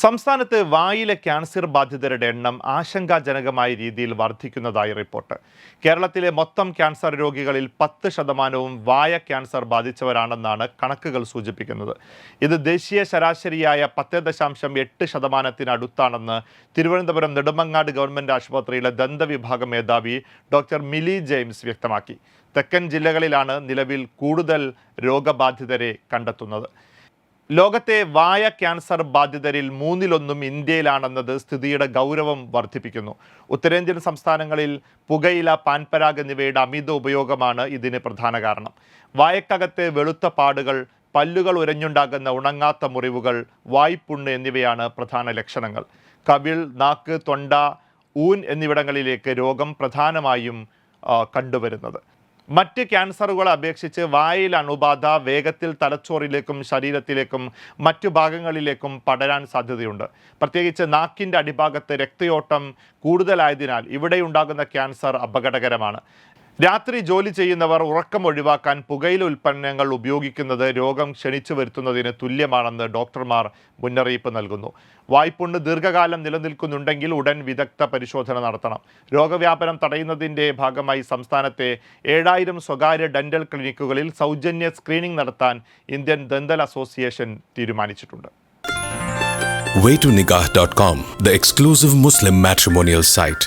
സംസ്ഥാനത്ത് വായിലെ ക്യാൻസർ ബാധിതരുടെ എണ്ണം ആശങ്കാജനകമായ രീതിയിൽ വർദ്ധിക്കുന്നതായി റിപ്പോർട്ട്. കേരളത്തിലെ മൊത്തം ക്യാൻസർ രോഗികളിൽ 10% വായ ക്യാൻസർ ബാധിച്ചവരാണെന്നാണ് കണക്കുകൾ സൂചിപ്പിക്കുന്നത്. ഇത് ദേശീയ ശരാശരിയായ 10.8%-അടുത്താണെന്ന് തിരുവനന്തപുരം നെടുമങ്ങാട് ഗവൺമെന്റ് ആശുപത്രിയിലെ ദന്തവിഭാഗം മേധാവി ഡോക്ടർ മിലി ജെയിംസ് വ്യക്തമാക്കി. തെക്കൻ ജില്ലകളിലാണ് നിലവിൽ കൂടുതൽ രോഗബാധിതരെ കണ്ടെത്തുന്നത്. ലോകത്തെ വായ ക്യാൻസർ ബാധിതരിൽ 1/3 ഇന്ത്യയിലാണെന്നത് സ്ഥിതിയുടെ ഗൗരവം വർദ്ധിപ്പിക്കുന്നു. ഉത്തരേന്ത്യൻ സംസ്ഥാനങ്ങളിൽ പുകയില, പാൻപരാഗ് എന്നിവയുടെ അമിത ഉപയോഗമാണ് ഇതിന് പ്രധാന കാരണം. വായക്കകത്തെ വെളുത്ത പാടുകൾ, പല്ലുകൾ ഉരഞ്ഞുണ്ടാകുന്ന ഉണങ്ങാത്ത മുറിവുകൾ, വായ്പുണ്ണ് എന്നിവയാണ് പ്രധാന ലക്ഷണങ്ങൾ. കവിൾ, നാക്ക്, തൊണ്ട, ഊൻ എന്നിവിടങ്ങളിലേക്ക് രോഗം പ്രധാനമായും കണ്ടുവരുന്നത്. മറ്റ് ക്യാൻസറുകളെ അപേക്ഷിച്ച് വായയിൽ അണുബാധ വേഗത്തിൽ തലച്ചോറിലേക്കും ശരീരത്തിലേക്കും മറ്റു ഭാഗങ്ങളിലേക്കും പടരാൻ സാധ്യതയുണ്ട്. പ്രത്യേകിച്ച് നാക്കിൻ്റെ അടിഭാഗത്ത് രക്തയോട്ടം കൂടുതലായതിനാൽ ഇവിടെയുണ്ടാകുന്ന ക്യാൻസർ അപകടകരമാണ്. രാത്രി ജോലി ചെയ്യുന്നവർ ഉറക്കം ഒഴിവാക്കാൻ പുകയില ഉൽപ്പന്നങ്ങൾ ഉപയോഗിക്കുന്നത് രോഗം ക്ഷണിച്ചു വരുത്തുന്നതിന് തുല്യമാണെന്ന് ഡോക്ടർമാർ മുന്നറിയിപ്പ് നൽകുന്നു. വായ്പുണ്ണ് ദീർഘകാലം നിലനിൽക്കുന്നുണ്ടെങ്കിൽ ഉടൻ വിദഗ്ധ പരിശോധന നടത്തണം. രോഗവ്യാപനം തടയുന്നതിൻ്റെ ഭാഗമായി സംസ്ഥാനത്തെ 7000 സ്വകാര്യ ഡെന്റൽ ക്ലിനിക്കുകളിൽ സൗജന്യ സ്ക്രീനിംഗ് നടത്താൻ ഇന്ത്യൻ ഡെന്റൽ അസോസിയേഷൻ തീരുമാനിച്ചിട്ടുണ്ട്. waytonikah.com, the exclusive Muslim matrimonial site.